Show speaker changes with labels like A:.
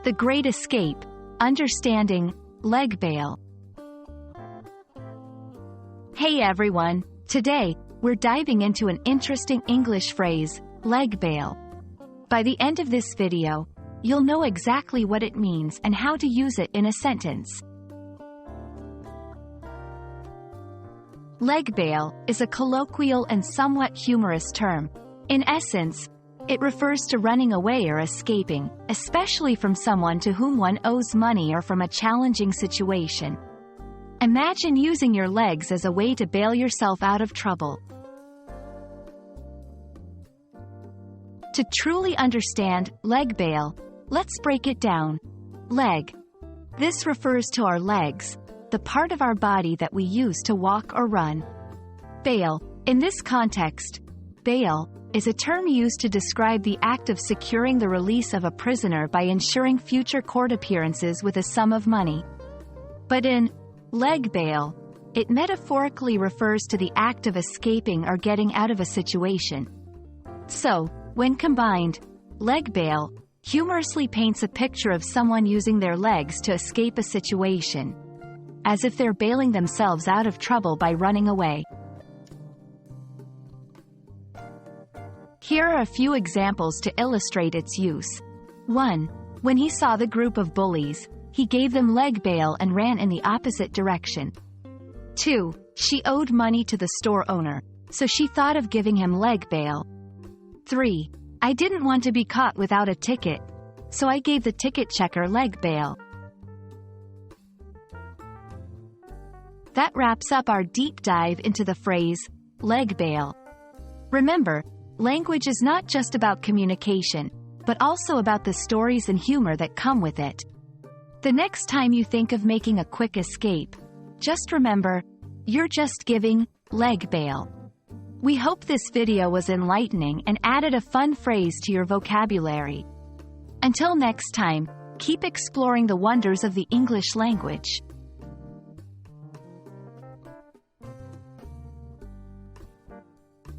A: The Great Escape, understanding, leg bail. Hey everyone, today, we're diving into an interesting English phrase, leg bail. By the end of this video, you'll know exactly what it means and how to use it in a sentence. Leg bail is a colloquial and somewhat humorous term. In essence, it refers to running away or escaping, especially from someone to whom one owes money or from a challenging situation. Imagine using your legs as a way to bail yourself out of trouble. To truly understand leg bail, let's break it down. Leg. This refers to our legs, the part of our body that we use to walk or run. Bail. In this context, bail is a term used to describe the act of securing the release of a prisoner by ensuring future court appearances with a sum of money. But in leg bail, it metaphorically refers to the act of escaping or getting out of a situation. So, when combined, leg bail humorously paints a picture of someone using their legs to escape a situation, as if they're bailing themselves out of trouble by running away. Here are a few examples to illustrate its use. 1. When he saw the group of bullies, he gave them leg bail and ran in the opposite direction. 2. She owed money to the store owner, so she thought of giving him leg bail. 3. I didn't want to be caught without a ticket, so I gave the ticket checker leg bail. That wraps up our deep dive into the phrase, leg bail. Remember, language is not just about communication, but also about the stories and humor that come with it. The next time you think of making a quick escape, just remember, you're just giving leg bail. We hope this video was enlightening and added a fun phrase to your vocabulary. Until next time, keep exploring the wonders of the English language.